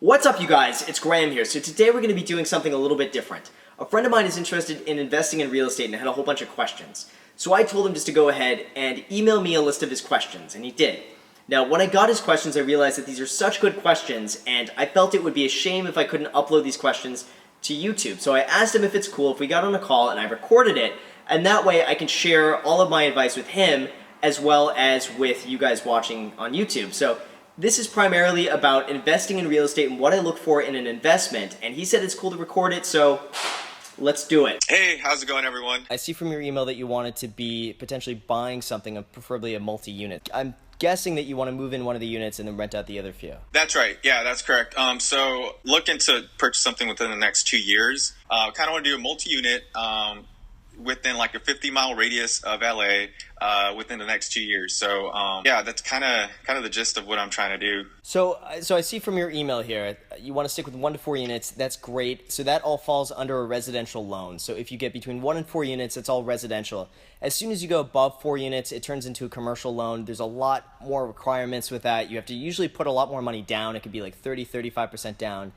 What's up, you guys? It's Graham here. So today we're going to be doing something a little bit different. A friend of mine is interested in investing in real estate and had a whole bunch of questions. So I told him just to go ahead and email me a list of his questions, and he did. Now, when I got his questions, I realized that these are such good questions, and I felt it would be a shame if I couldn't upload these questions to YouTube. So I asked him if it's cool if we got on a call and I recorded it, and that way I can share all of my advice with him as well as with you guys watching on YouTube. So this is primarily about investing in real estate and what I look for in an investment, and he said it's cool to record it, so let's do it. Hey, how's it going, everyone? I see from your email that you wanted to be potentially buying something, preferably a multi-unit. I'm guessing that you want to move in one of the units and then rent out the other few. That's right. Yeah, that's correct. So looking to purchase something within the next 2 years. Kind of want to do a multi-unit within like a 50-mile radius of LA within the next 2 years. So yeah, that's kind of the gist of what I'm trying to do. So I see from your email here, you want to stick with 1 to 4 units. That's great. So that all falls under a residential loan. So if you get between 1 and 4 units, it's all residential. As soon as you go above 4 units, it turns into a commercial loan. There's a lot more requirements with that. You have to usually put a lot more money down. It could be like 30-35% down,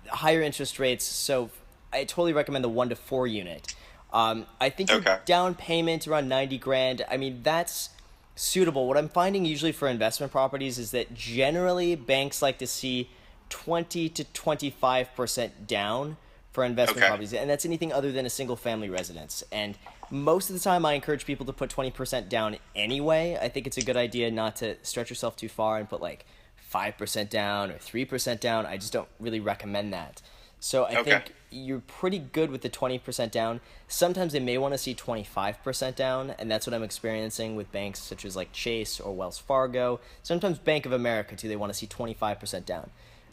higher interest rates. So I totally recommend the 1 to 4 unit. I think your down payment around 90 grand, I mean, that's suitable. What I'm finding usually for investment properties is that generally banks like to see 20 to 25% down for investment properties, and that's anything other than a single family residence. And most of the time I encourage people to put 20% down anyway. I think it's a good idea not to stretch yourself too far and put like 5% down or 3% down. I just don't really recommend that. So I think you're pretty good with the 20% down. Sometimes they may want to see 25% down, and that's what I'm experiencing with banks such as like Chase or Wells Fargo. Sometimes Bank of America too, they want to see 25% down.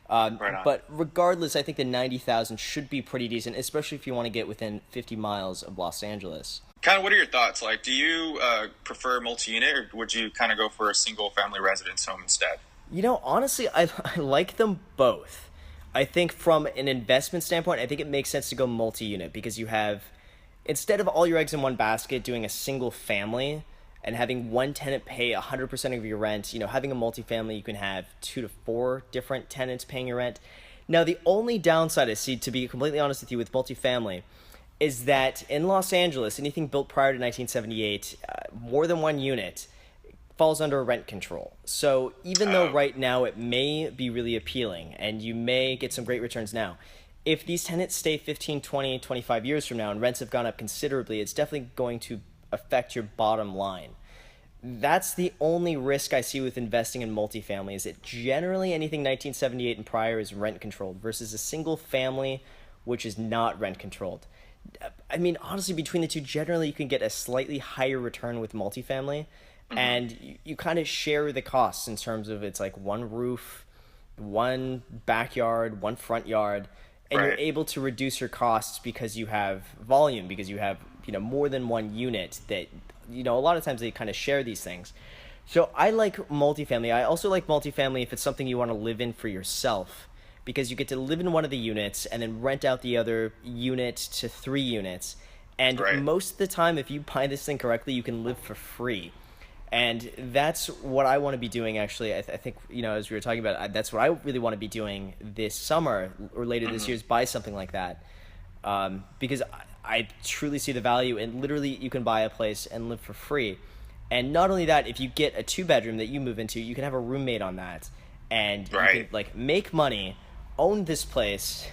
But regardless, I think the 90,000 should be pretty decent, especially if you want to get within 50 miles of Los Angeles. Kind of what are your thoughts? Like, do you prefer multi-unit, or would you kind of go for a single family residence home instead? You know, honestly, I like them both. I think from an investment standpoint, I think it makes sense to go multi-unit because you have, instead of all your eggs in one basket, doing a single family and having one tenant pay 100% of your rent, you know, having a multifamily, you can have 2 to 4 different tenants paying your rent. Now, the only downside I see, to be completely honest with you, with multifamily, is that in Los Angeles, anything built prior to 1978, more than 1 unit, falls under rent control. So even though right now it may be really appealing and you may get some great returns now, if these tenants stay 15, 20, 25 years from now and rents have gone up considerably, it's definitely going to affect your bottom line. That's the only risk I see with investing in multifamily, is that generally anything 1978 and prior is rent controlled versus a single family which is not rent controlled. I mean, honestly, between the two, generally you can get a slightly higher return with multifamily. And you kind of share the costs in terms of it's like 1 roof, 1 backyard, 1 front yard, and you're able to reduce your costs because you have volume, because you have, you know, more than 1 unit that, you know, a lot of times they kind of share these things. So I like multifamily. I also like multifamily if it's something you want to live in for yourself, because you get to live in one of the units and then rent out the other unit to 3 units. And most of the time, if you buy this thing correctly, you can live for free. And that's what I want to be doing, actually. I think, you know, as we were talking about, that's what I really want to be doing this summer or later this year, is buy something like that. Because I truly see the value, and literally you can buy a place and live for free. And not only that, if you get a 2-bedroom that you move into, you can have a roommate on that. And you can, like, make money, own this place,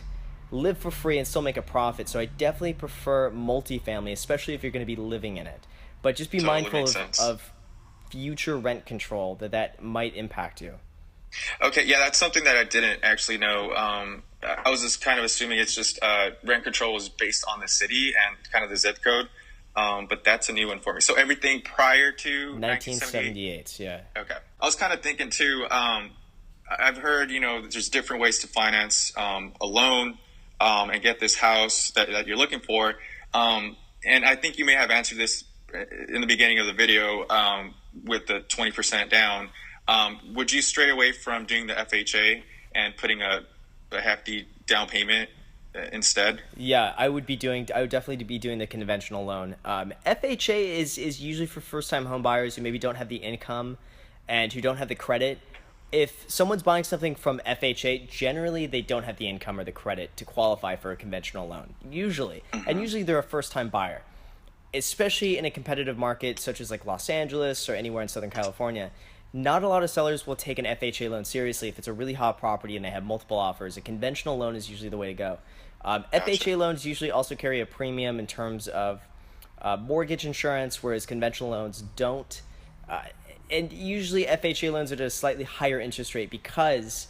live for free, and still make a profit. So I definitely prefer multifamily, especially if you're going to be living in it. But just be mindful of future rent control that might impact you. Okay, yeah, that's something that I didn't actually know. I was just kind of assuming it's just rent control was based on the city and kind of the zip code, but that's a new one for me. So everything prior to 1978, yeah. Okay. I was kind of thinking too, I've heard, you know, there's different ways to finance a loan and get this house that you're looking for. And I think you may have answered this in the beginning of the video with the 20% down. Would you stray away from doing the FHA and putting a hefty down payment instead? Yeah, I would definitely be doing the conventional loan. FHA is usually for first-time home buyers who maybe don't have the income and who don't have the credit, if someone's buying something from FHA, generally they don't have the income or the credit to qualify for a conventional loan. Usually. And usually they're a first-time buyer. Especially in a competitive market such as like Los Angeles or anywhere in Southern California, not a lot of sellers will take an FHA loan seriously if it's a really hot property and they have multiple offers. A conventional loan is usually the way to go. FHA loans usually also carry a premium in terms of mortgage insurance, whereas conventional loans don't. And usually FHA loans are at a slightly higher interest rate because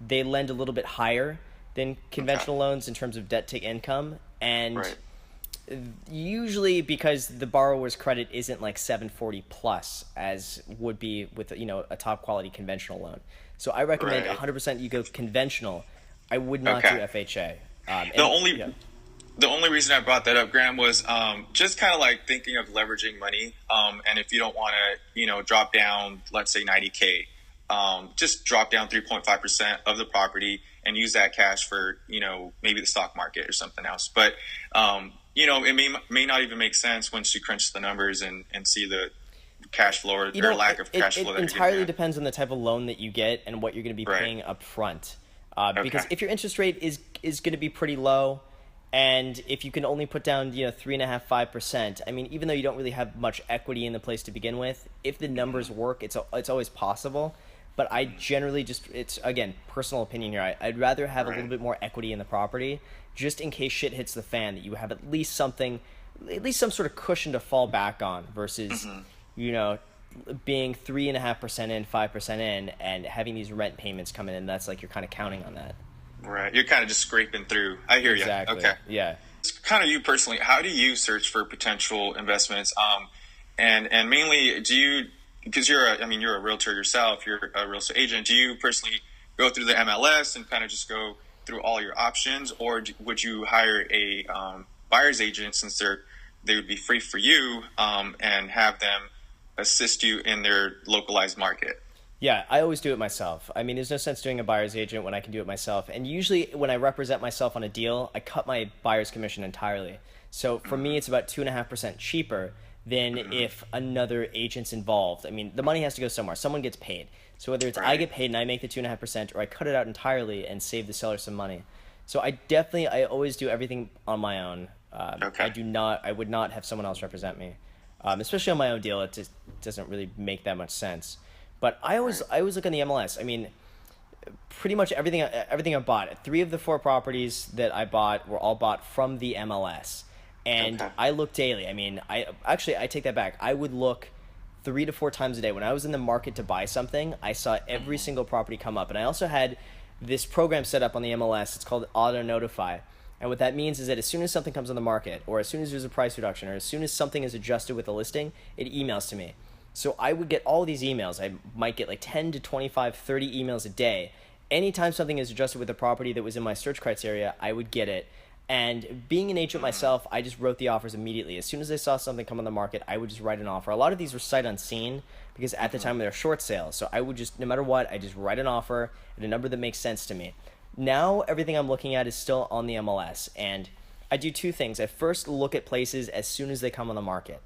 they lend a little bit higher than conventional loans in terms of debt to income. And usually because the borrower's credit isn't like 740 plus as would be with a top quality conventional loan. So I recommend 100% you go conventional. I would not do FHA. The only reason I brought that up, Graham, was just kind of like thinking of leveraging money. And if you don't want to, drop down, let's say 90K, just drop down 3.5% of the property and use that cash for, maybe the stock market or something else. But, it may not even make sense once you crunch the numbers and see the cash flow or lack of cash flow. It entirely depends on the type of loan that you get and what you're going to be paying up front. Because if your interest rate is going to be pretty low, and if you can only put down 3.5%, 5%, I mean, even though you don't really have much equity in the place to begin with, if the numbers work, it's always possible. But I generally it's again personal opinion here. I'd rather have a little bit more equity in the property, just in case shit hits the fan, that you have at least some sort of cushion to fall back on versus being 3.5% in, 5% in, and having these rent payments coming in. That's like you're kind of counting on that. Right. You're kind of just scraping through. I hear you. Exactly. Okay. Yeah. It's kind of you personally. How do you search for potential investments? And mainly, because you're a realtor yourself, you're a real estate agent. Do you personally go through the MLS and kind of just go through all your options, or would you hire a buyer's agent since they would be free for you and have them assist you in their localized market? Yeah, I always do it myself. I mean, there's no sense doing a buyer's agent when I can do it myself. And usually when I represent myself on a deal, I cut my buyer's commission entirely. So for me, it's about 2.5% cheaper than if another agent's involved. I mean, the money has to go somewhere. Someone gets paid. So whether it's I get paid and I make the 2.5%, or I cut it out entirely and save the seller some money. So I always do everything on my own. I would not have someone else represent me. Especially on my own deal, it just doesn't really make that much sense. But I always look on the MLS. I mean, pretty much everything I bought. 3 of the 4 properties that I bought were all bought from the MLS. And I look daily. I mean, I take that back. I would look 3 to 4 times a day. When I was in the market to buy something, I saw every single property come up. And I also had this program set up on the MLS. It's called Auto Notify. And what that means is that as soon as something comes on the market, or as soon as there's a price reduction, or as soon as something is adjusted with a listing, it emails to me. So I would get all these emails. I might get like 10 to 25, 30 emails a day. Anytime something is adjusted with a property that was in my search criteria, I would get it. And being an agent myself, I just wrote the offers immediately. As soon as I saw something come on the market, I would just write an offer. A lot of these were sight unseen because at the time they were short sales. So I would just, no matter what, I just write an offer at a number that makes sense to me. Now everything I'm looking at is still on the MLS. And I do 2 things. I first look at places as soon as they come on the market.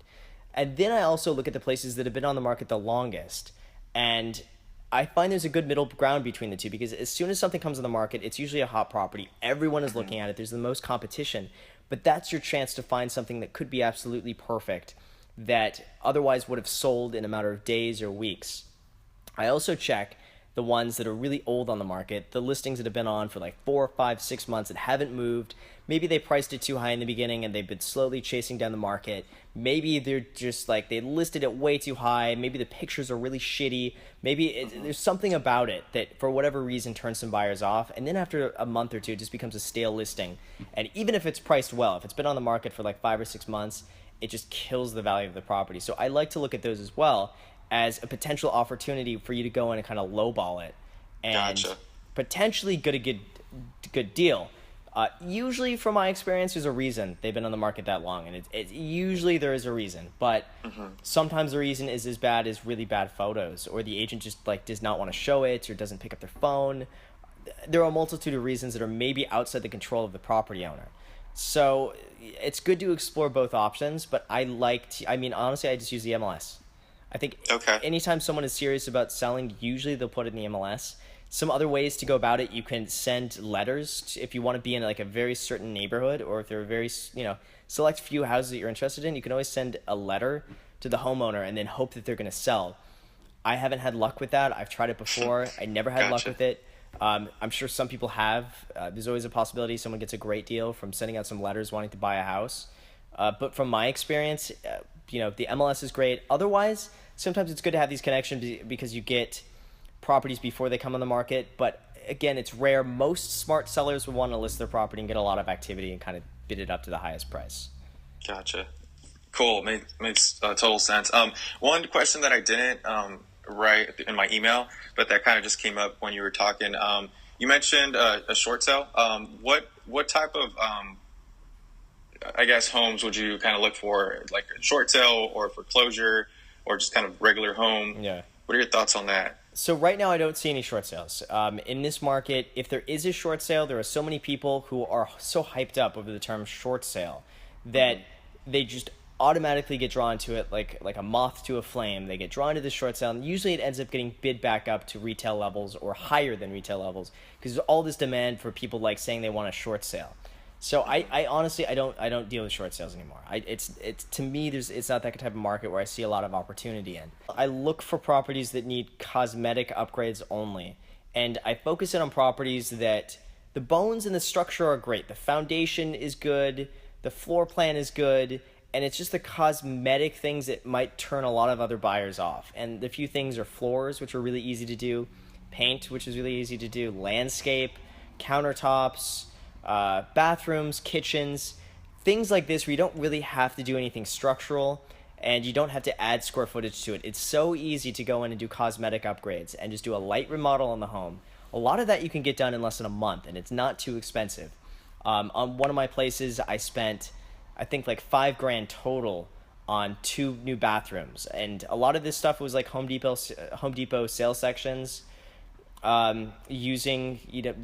And then I also look at the places that have been on the market the longest. And I find there's a good middle ground between the two, because as soon as something comes on the market, it's usually a hot property. Everyone is looking at it. There's the most competition. But that's your chance to find something that could be absolutely perfect that otherwise would have sold in a matter of days or weeks. I also check the ones that are really old on the market, the listings that have been on for like 4, 5, 6 months that haven't moved. Maybe they priced it too high in the beginning and they've been slowly chasing down the market. Maybe they're just like, they listed it way too high. Maybe the pictures are really shitty. Maybe there's something about it that for whatever reason turns some buyers off. And then after a month or two, it just becomes a stale listing. And even if it's priced well, if it's been on the market for like 5 or 6 months, it just kills the value of the property. So I like to look at those as well as a potential opportunity for you to go in and kind of lowball it and potentially get a good deal. Usually, from my experience, there's a reason they've been on the market that long, and it's usually there is a reason. But sometimes the reason is as bad as really bad photos, or the agent just like does not want to show it, or doesn't pick up their phone. There are a multitude of reasons that are maybe outside the control of the property owner. So it's good to explore both options, but honestly, I just use the MLS. I think Okay. anytime someone is serious about selling, usually they'll put it in the MLS. Some other ways to go about it, you can send letters if you want to be in like a very certain neighborhood, or if there are very, select few houses that you're interested in, you can always send a letter to the homeowner and then hope that they're going to sell. I haven't had luck with that. I've tried it before. I never had luck Gotcha. with it. I'm sure some people have. There's always a possibility someone gets a great deal from sending out some letters wanting to buy a house. But from my experience, the MLS is great. Otherwise, sometimes it's good to have these connections because you get properties before they come on the market. But again, it's rare. Most smart sellers would want to list their property and get a lot of activity and kind of bid it up to the highest price. Gotcha. Cool. Makes total sense. One question that I didn't write in my email, but that kind of just came up when you were talking. You mentioned a short sale. What type of I guess homes would you kind of look for, like a short sale or foreclosure, or just kind of regular home? Yeah. What are your thoughts on that? So right now, I don't see any short sales. In this market, if there is a short sale, there are so many people who are so hyped up over the term short sale that they just automatically get drawn to it like a moth to a flame. They get drawn to the short sale, and usually it ends up getting bid back up to retail levels or higher than retail levels because there's all this demand for people like saying they want a short sale. So I honestly I don't deal with short sales anymore. It's to me it's not that type of market where I see a lot of opportunity in. I look for properties that need cosmetic upgrades only, and I focus in on properties that the bones and the structure are great. The foundation is good, the floor plan is good, and it's just the cosmetic things that might turn a lot of other buyers off. And the few things are floors, which are really easy to do, paint, which is really easy to do, landscape, countertops, bathrooms, kitchens, things like this where you don't really have to do anything structural and you don't have to add square footage to it. It's so easy to go in and do cosmetic upgrades and just do a light remodel on the home. A lot of that you can get done in less than a month, and it's not too expensive. On one of my places, I spent, I think, like $5,000 total on 2 new bathrooms, and a lot of this stuff was like Home Depot sales sections, using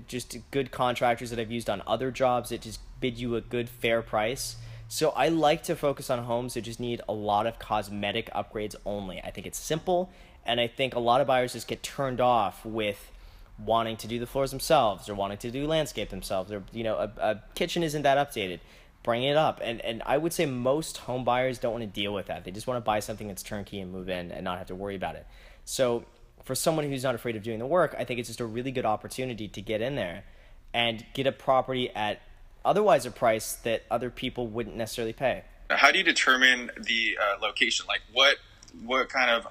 just good contractors that I've used on other jobs that just bid you a good fair price. So I like to focus on homes that just need a lot of cosmetic upgrades only. I think it's simple, and I think a lot of buyers just get turned off with wanting to do the floors themselves or wanting to do landscape themselves, or a kitchen isn't that updated. Bring it up, and I would say most home buyers don't want to deal with that. They just want to buy something that's turnkey and move in and not have to worry about it. So for someone who's not afraid of doing the work, I think it's just a really good opportunity to get in there and get a property at otherwise a price that other people wouldn't necessarily pay. How do you determine the location? Like what kind of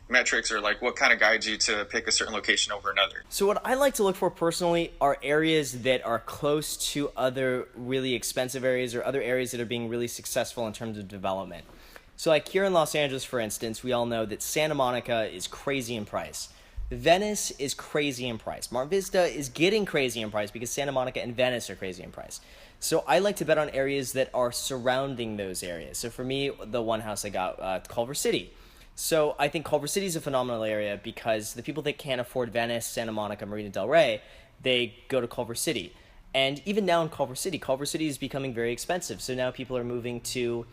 metrics, or like what kind of guides you to pick a certain location over another? So what I like to look for personally are areas that are close to other really expensive areas or other areas that are being really successful in terms of development. So like here in Los Angeles, for instance, we all know that Santa Monica is crazy in price. Venice is crazy in price. Mar Vista is getting crazy in price because Santa Monica and Venice are crazy in price. So I like to bet on areas that are surrounding those areas. So for me, the one house I got, Culver City. So I think Culver City is a phenomenal area because the people that can't afford Venice, Santa Monica, Marina del Rey, they go to Culver City. And even now in Culver City is becoming very expensive. So now people are moving to,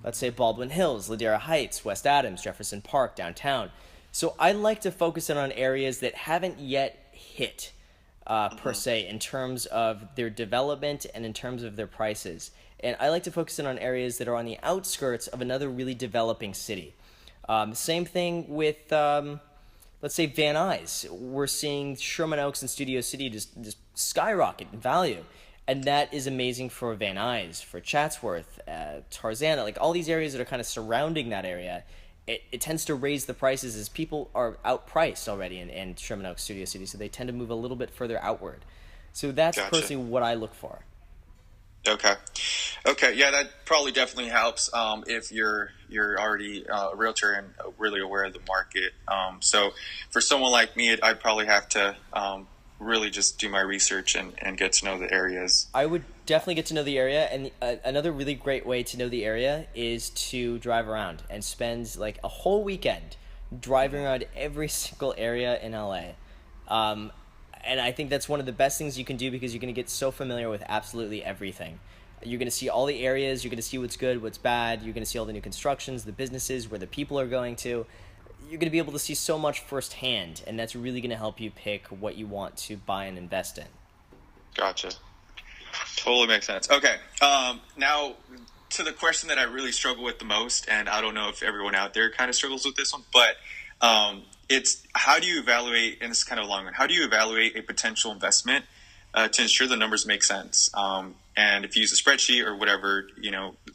let's say, Baldwin Hills, Ladera Heights, West Adams, Jefferson Park, downtown. So I like to focus in on areas that haven't yet hit, per se, in terms of their development and in terms of their prices. And I like to focus in on areas that are on the outskirts of another really developing city. Same thing with, let's say, Van Nuys. We're seeing Sherman Oaks and Studio City just skyrocket in value. And that is amazing for Van Nuys, for Chatsworth, Tarzana, like all these areas that are kind of surrounding that area. It tends to raise the prices as people are outpriced already in Sherman Oaks, Studio City, so they tend to move a little bit further outward. So that's Gotcha. personally what I look for. Okay, yeah, that probably definitely helps if you're already a realtor and really aware of the market. So for someone like me, I'd probably have to really just do my research and get to know the areas. I would definitely get to know the area, and another really great way to know the area is to drive around and spend like a whole weekend driving around every single area in LA. And I think that's one of the best things you can do because you're going to get so familiar with absolutely everything. You're going to see all the areas. You're going to see what's good, what's bad. You're going to see all the new constructions, the businesses, where the people are going to. You're going to be able to see so much firsthand, and that's really going to help you pick what you want to buy and invest in. Gotcha. Totally makes sense. Okay. Now to the question that I really struggle with the most, and I don't know if everyone out there kind of struggles with this one, but it's how do you evaluate, and this is kind of a long one, how do you evaluate a potential investment to ensure the numbers make sense? And if you use a spreadsheet or whatever,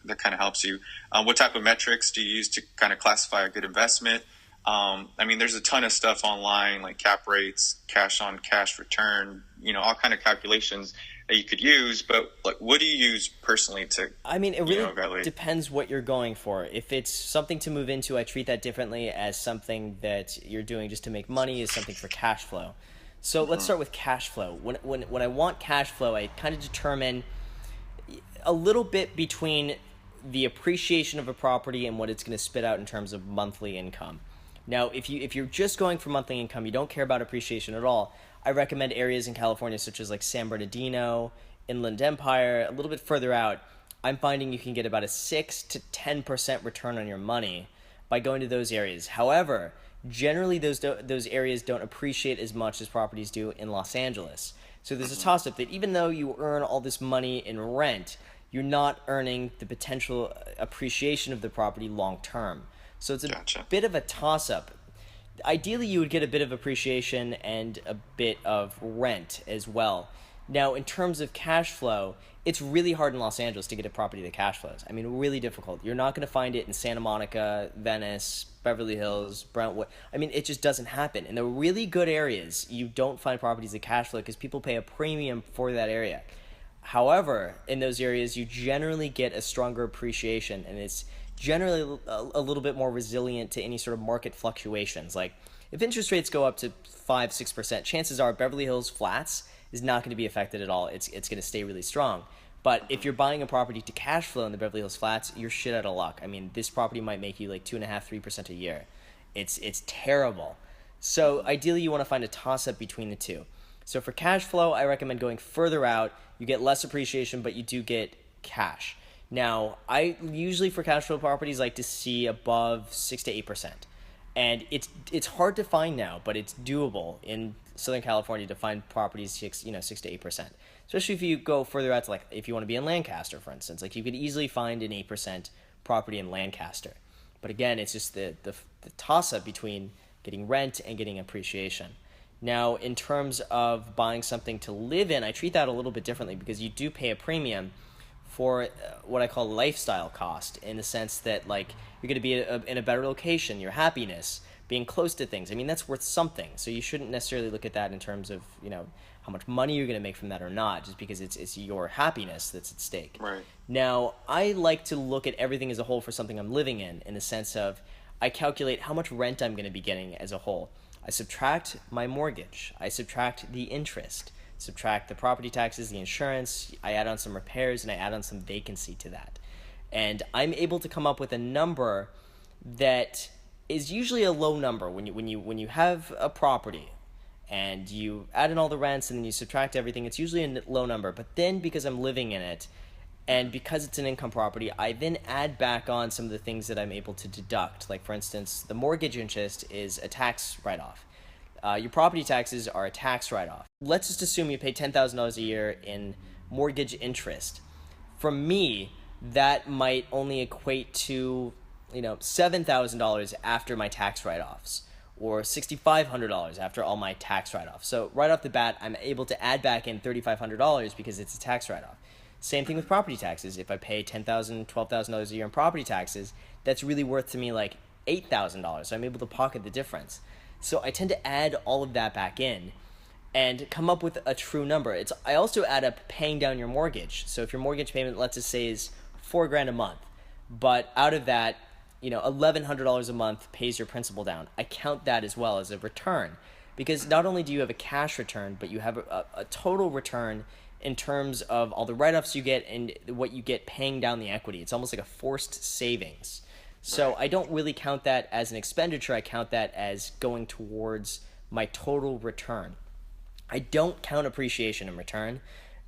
that kind of helps you. What type of metrics do you use to kind of classify a good investment? There's a ton of stuff online, like cap rates, cash on cash return, all kind of calculations that you could use. But like, what do you use personally to? It really evaluate? depends what you're going for. If it's something to move into, I treat that differently as something that you're doing just to make money, is something for cash flow. So let's start with cash flow. When I want cash flow, I kind of determine a little bit between the appreciation of a property and what it's going to spit out in terms of monthly income. Now, if you're just going for monthly income, you don't care about appreciation at all, I recommend areas in California such as like San Bernardino, Inland Empire, a little bit further out. I'm finding you can get about a 6 to 10% return on your money by going to those areas. However, generally those areas don't appreciate as much as properties do in Los Angeles. So there's a toss-up that even though you earn all this money in rent, you're not earning the potential appreciation of the property long term. So it's a bit of a toss-up. Ideally, you would get a bit of appreciation and a bit of rent as well. Now, in terms of cash flow, it's really hard in Los Angeles to get a property that cash flows. Really difficult. You're not going to find it in Santa Monica, Venice, Beverly Hills, Brentwood. It just doesn't happen. In the really good areas, you don't find properties that cash flow because people pay a premium for that area. However, in those areas, you generally get a stronger appreciation, and it's generally a little bit more resilient to any sort of market fluctuations. Like if interest rates go up to 5-6%, chances are Beverly Hills Flats is not going to be affected at all. It's going to stay really strong. But if you're buying a property to cash flow in the Beverly Hills Flats, you're shit out of luck. This property might make you like 2.5-3% a year. It's terrible. So ideally, you want to find a toss-up between the two. So for cash flow, I recommend going further out. You get less appreciation, but you do get cash. Now, I usually for cash flow properties like to see above 6 to 8%. And it's hard to find now, but it's doable in Southern California to find properties 6 to 8%. Especially if you go further out to like if you want to be in Lancaster, for instance, like you could easily find an 8% property in Lancaster. But again, it's just the toss-up between getting rent and getting appreciation. Now, in terms of buying something to live in, I treat that a little bit differently because you do pay a premium for what I call lifestyle cost, in the sense that like you're going to be in a better location, your happiness, being close to things. That's worth something. So you shouldn't necessarily look at that in terms of how much money you're going to make from that or not, just because it's your happiness that's at stake. Right. Now, I like to look at everything as a whole for something I'm living in the sense of I calculate how much rent I'm going to be getting as a whole. I subtract my mortgage. I subtract the interest. Subtract the property taxes, the insurance. I add on some repairs, and I add on some vacancy to that. And I'm able to come up with a number that is usually a low number when you have a property and you add in all the rents and then you subtract everything. It's usually a low number. But then because I'm living in it and because it's an income property, I then add back on some of the things that I'm able to deduct. Like, for instance, the mortgage interest is a tax write-off. Your property taxes are a tax write-off. Let's just assume you pay $10,000 a year in mortgage interest. For me, that might only equate to $7,000 after my tax write-offs, or $6,500 after all my tax write-offs. So right off the bat, I'm able to add back in $3,500 because it's a tax write-off. Same thing with property taxes. If I pay $10,000, $12,000 a year in property taxes, that's really worth to me like $8,000. So I'm able to pocket the difference. So I tend to add all of that back in and come up with a true number. I also add up paying down your mortgage. So if your mortgage payment, let's just say, is $4,000 a month, but out of that, $1,100 a month pays your principal down, I count that as well as a return, because not only do you have a cash return, but you have a total return in terms of all the write-offs you get and what you get paying down the equity. It's almost like a forced savings. So I don't really count that as an expenditure. I count that as going towards my total return. I don't count appreciation in return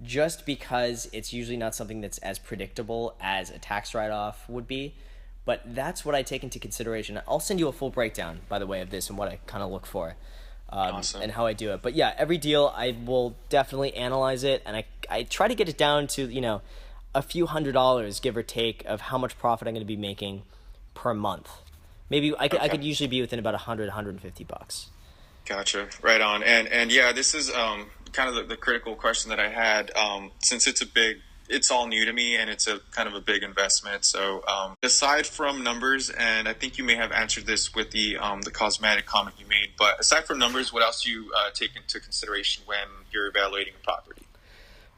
just because it's usually not something that's as predictable as a tax write-off would be. But that's what I take into consideration. I'll send you a full breakdown, by the way, of this and what I kind of look for, Awesome. and how I do it. But yeah, every deal I will definitely analyze it, and I try to get it down to, a few $100s, give or take, of how much profit I'm going to be making per month. Maybe I Okay. could usually be within about 150 bucks. Gotcha. Right on. And yeah, this is kind of the critical question that I had, since it's all new to me and it's a kind of a big investment. So aside from numbers, and I think you may have answered this with the cosmetic comment you made, but aside from numbers, what else do you take into consideration when you're evaluating a property?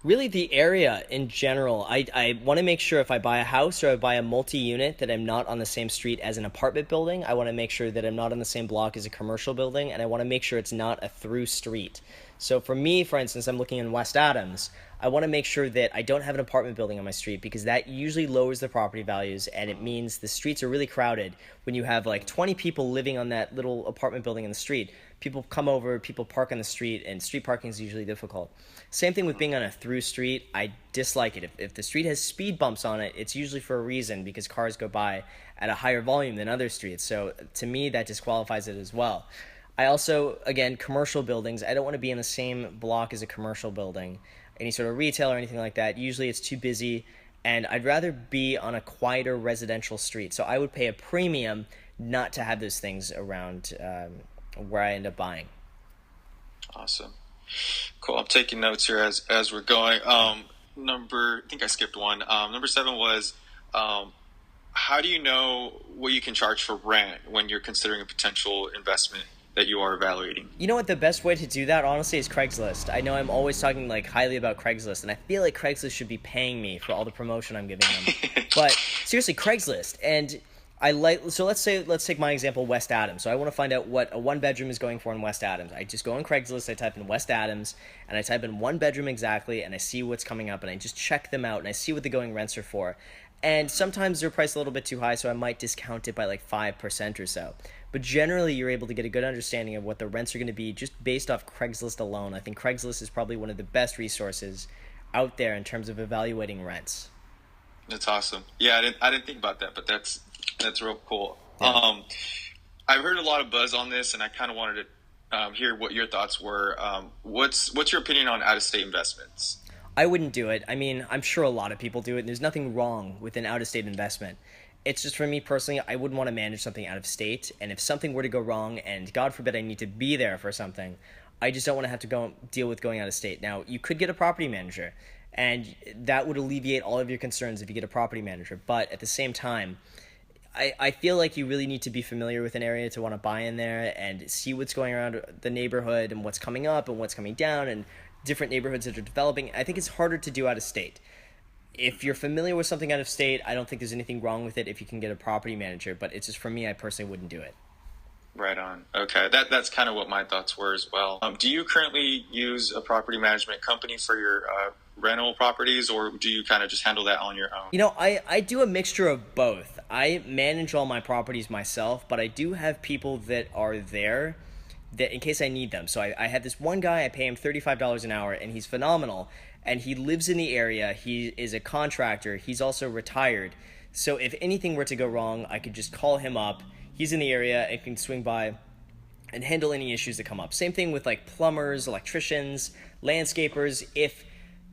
Really, the area in general. I want to make sure if I buy a house or I buy a multi-unit that I'm not on the same street as an apartment building. I want to make sure that I'm not on the same block as a commercial building, and I want to make sure it's not a through street. So for me, for instance, I'm looking in West Adams. I want to make sure that I don't have an apartment building on my street, because that usually lowers the property values, and it means the streets are really crowded when you have like 20 people living on that little apartment building in the street. People come over, people park on the street, and street parking is usually difficult. Same thing with being on a through street. I dislike it. If the street has speed bumps on it, it's usually for a reason, because cars go by at a higher volume than other streets. So to me, that disqualifies it as well. I also, again, commercial buildings, I don't want to be in the same block as a commercial building, any sort of retail or anything like that. Usually it's too busy, and I'd rather be on a quieter residential street. So I would pay a premium not to have those things around where I end up buying. Awesome. Cool. I'm taking notes here as we're going. I think I skipped one. Number seven was, how do you know what you can charge for rent when you're considering a potential investment that you are evaluating? You know what, the best way to do that, honestly, is Craigslist. I know I'm always talking like highly about Craigslist, and I feel like Craigslist should be paying me for all the promotion I'm giving them. But seriously, Craigslist. And let's take my example, West Adams. So I want to find out what a one bedroom is going for in West Adams. I just go on Craigslist, I type in West Adams, and I type in one bedroom exactly, and I see what's coming up, and I just check them out, and I see what the going rents are for. And sometimes they're priced a little bit too high, so I might discount it by like 5% or so. But generally, you're able to get a good understanding of what the rents are going to be just based off Craigslist alone. I think Craigslist is probably one of the best resources out there in terms of evaluating rents. That's awesome. Yeah, I didn't think about that, but that's real cool. Yeah. I've heard a lot of buzz on this, and I kind of wanted to hear what your thoughts were. What's your opinion on out of state investments? I wouldn't do it. I mean, I'm sure a lot of people do it, and there's nothing wrong with an out-of-state investment. It's just, for me personally, I wouldn't want to manage something out of state, and if something were to go wrong, and God forbid I need to be there for something, I just don't want to have to go deal with going out of state. Now, you could get a property manager, and that would alleviate all of your concerns if you get a property manager, but at the same time, I feel like you really need to be familiar with an area to want to buy in there and see what's going around the neighborhood and what's coming up and what's coming down and different neighborhoods that are developing. I think it's harder to do out of state. If you're familiar with something out of state, I don't think there's anything wrong with it if you can get a property manager, but it's just, for me, I personally wouldn't do it. Right on. Okay, that's kind of what my thoughts were as well. Do you currently use a property management company for your rental properties, or do you kind of just handle that on your own? I do a mixture of both. I manage all my properties myself, but I do have people that are there that in case I need them. So I have this one guy, I pay him $35 an hour, and he's phenomenal, and he lives in the area. He is a contractor. He's also retired. So if anything were to go wrong, I could just call him up. He's in the area and can swing by and handle any issues that come up. Same thing with like plumbers, electricians, landscapers. If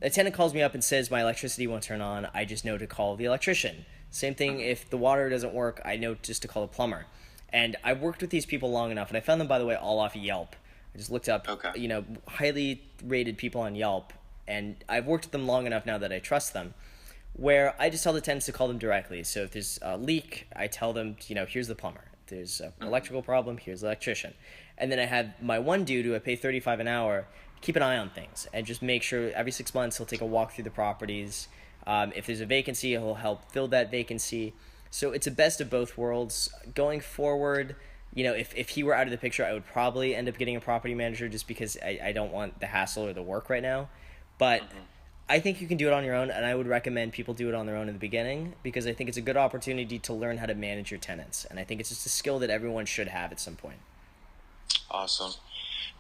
a tenant calls me up and says my electricity won't turn on, I just know to call the electrician. Same thing, if the water doesn't work, I know just to call the plumber. And I've worked with these people long enough, and I found them, by the way, all off Yelp. I just looked up, Okay. Highly rated people on Yelp, and I've worked with them long enough now that I trust them, where I just tell the tenants to call them directly. So if there's a leak, I tell them, here's the plumber. If there's an electrical problem, here's the electrician. And then I have my one dude who I pay $35 an hour keep an eye on things and just make sure every 6 months he'll take a walk through the properties. If there's a vacancy, he'll help fill that vacancy. So it's a best of both worlds. Going forward, if he were out of the picture, I would probably end up getting a property manager just because I don't want the hassle or the work right now. But I think you can do it on your own, and I would recommend people do it on their own in the beginning because I think it's a good opportunity to learn how to manage your tenants. And I think it's just a skill that everyone should have at some point. Awesome.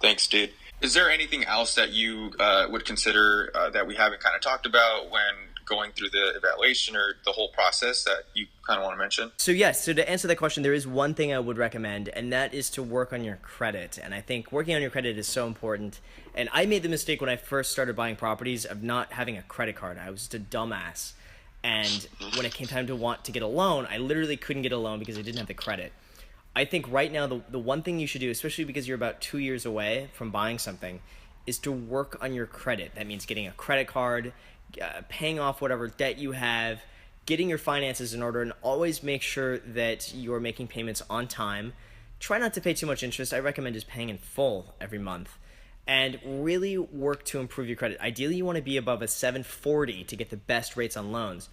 Thanks, dude. Is there anything else that you would consider that we haven't kind of talked about when going through the evaluation or the whole process that you kind of want to mention? So yes, so to answer that question, there is one thing I would recommend, and that is to work on your credit. And I think working on your credit is so important. And I made the mistake when I first started buying properties of not having a credit card. I was just a dumbass. And when it came time to want to get a loan, I literally couldn't get a loan because I didn't have the credit. I think right now the one thing you should do, especially because you're about 2 years away from buying something, is to work on your credit. That means getting a credit card, paying off whatever debt you have, getting your finances in order, and always make sure that you're making payments on time. Try not to pay too much interest. I recommend just paying in full every month. And really work to improve your credit. Ideally, you want to be above a 740 to get the best rates on loans.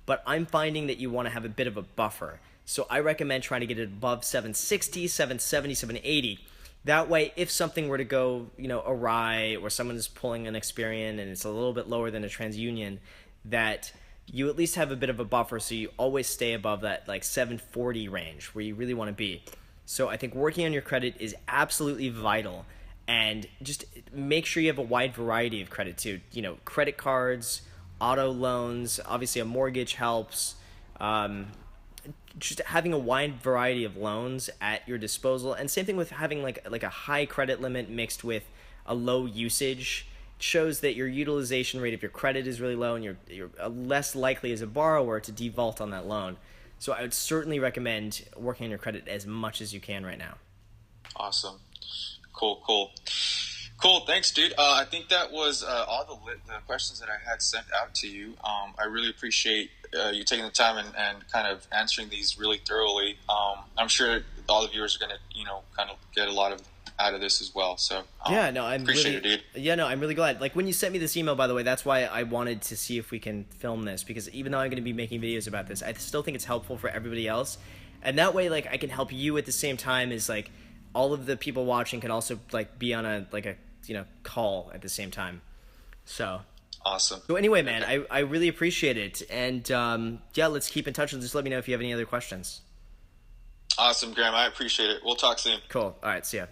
But I'm finding that you want to have a bit of a buffer. So I recommend trying to get it above 760, 770, 780. That way, if something were to go, awry, or someone is pulling an Experian and it's a little bit lower than a TransUnion, that you at least have a bit of a buffer, so you always stay above that 740 range where you really want to be. So I think working on your credit is absolutely vital, and just make sure you have a wide variety of credit too. Credit cards, auto loans, obviously a mortgage helps. Just having a wide variety of loans at your disposal, and same thing with having like a high credit limit mixed with a low usage. It shows that your utilization rate of your credit is really low, and you're less likely as a borrower to default on that loan. So I would certainly recommend working on your credit as much as you can right now. Awesome. Cool. Thanks, dude. I think that was all the questions that I had sent out to you. I really appreciate you taking the time and kind of answering these really thoroughly. I'm sure all the viewers are going to, kind of get a lot out of this as well. So yeah, no, I'm appreciate really, it, dude. Yeah, no, I'm really glad. Like when you sent me this email, by the way, that's why I wanted to see if we can film this, because even though I'm going to be making videos about this, I still think it's helpful for everybody else, and that way, I can help you at the same time as all of the people watching can also be on a call at the same time. So awesome. So anyway, man, okay. I really appreciate it, and yeah, let's keep in touch and just let me know if you have any other questions. Awesome, Graham. I appreciate it. We'll talk soon. Cool. All right. See ya.